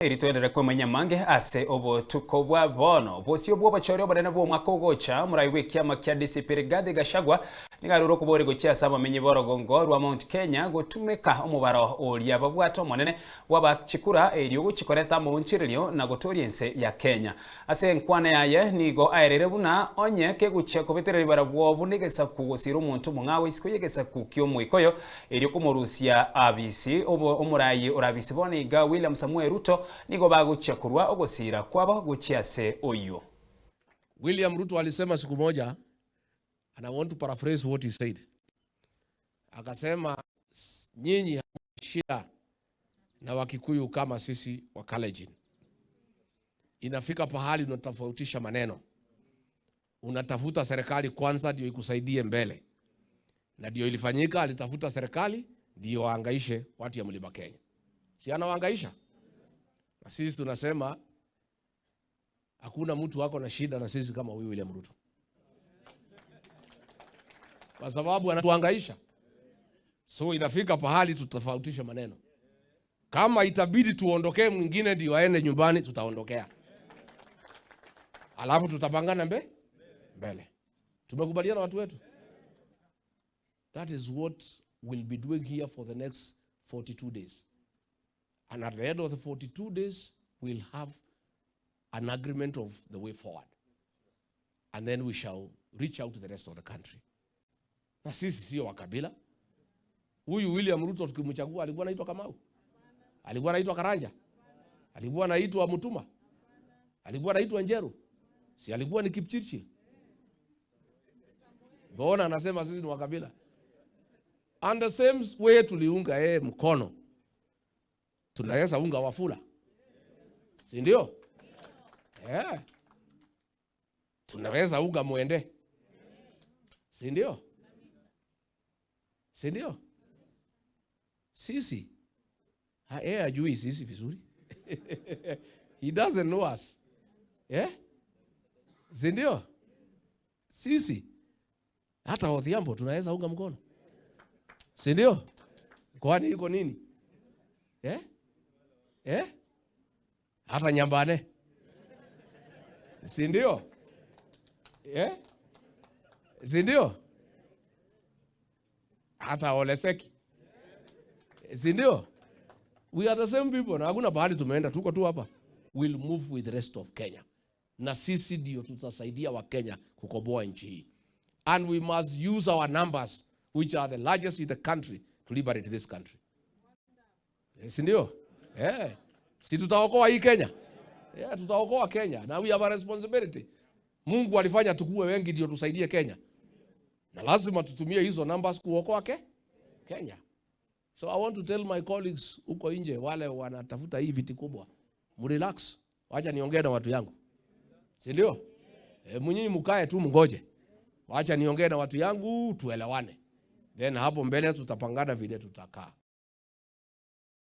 Eritwendere kwemenya mange ase obotuko bwa bono bosio bwo bachori obarene bwo mwaka ugocha murai w'ikiama kya DCP Rigathi Gachagua nigaruro kubore gochia saba menyi borogongo rwa Mount Kenya gotumeka omubaro oria babwato monene wabachikura erio guchikoreta mu nchirilio na gotoriense ya Kenya ase nkwane yaye nigo aerere buna onye keguchia kobetereri barabwo bunigesa kugosira umuntu mungawe isiko yegesa kukyo mwikoyo erio kumurusia abisi omurayi orabisi boniga William Samuel Ruto nigo baguchakurwa ogosira kwabo guchiase oyo. William Ruto alisema siku moja, and I want to paraphrase what he said. Akasema nyinyi shida na Wakikuyu kama sisi wa Kalenjin. Inafika pahali unatofautisha maneno. Unatafuta serikali kwanza ndio ikusaidie mbele. Na ndio ilifanyika, alitafuta serikali ndio waangaishe watu ya Mlima Kenya. Si anawaangaisha? Na sisi tunasema hakuna mtu wako na shida na sisi kama huyu William Ruto. Kwa sababu anatuhangaisha. So inafika pahali tutafautisha maneno. Kama itabidi tuondokee mwingine ndio aende nyumbani, tutaondokea. Alafu tutapangana mbele. Tumekubaliana watu wetu. That is what we'll be doing here for the next 42 days. And at the end of the 42 days, we'll have an agreement of the way forward. And then we shall reach out to the rest of the country. Na sisi sio wa kabila. Huyu William Ruto tukimchagua alikuwa anaitwa Kamau. Alikuwa anaitwa Karanja. Alikuwa anaitwa Mutuma. Alikuwa anaitwa Njeru. Si alikuwa ni Kipchirchir. Mbona anasema sisi ni wa kabila? And the same way tuliunga mkono. Tunaweza unga Wafula. Si ndio? Yeah. Tunaweza unga Mwende. Si ndio? Si ndio? Sisi. Hajui sisi vizuri. He doesn't know us. Yeah? Si ndio? Sisi. Hata Odhiambo tunaweza unga mkono. Si ndio? Kwani iko nini? Hata Nyambane. Si ndio? Si ndio? Hata Oleseki. Si ndio? We are the same people. Na hakuna bahali tumeenda, tuko tu hapa. We'll move with the rest of Kenya. Na sisi ndio tutasaidia wa Kenya kukomboa nchi hii. And we must use our numbers, which are the largest in the country, to liberate this country. Si ndio? Si tutaokoa hii Kenya? Tutaokoa Kenya. Na we have a responsibility. Mungu alifanya tukue wengi ndio tusaidie Kenya. Na lazima tutumie hizo numbers kuokoa Kenya. So I want to tell my colleagues huko nje wale wanatafuta hii viti kubwa. Mrelax. Wacha niongee na watu yangu. Si ndio? Mnyinyi mkae tu mngoje. Wacha niongee na watu yangu tuelewane. Then hapo mbele tutapangana vile tutakaa.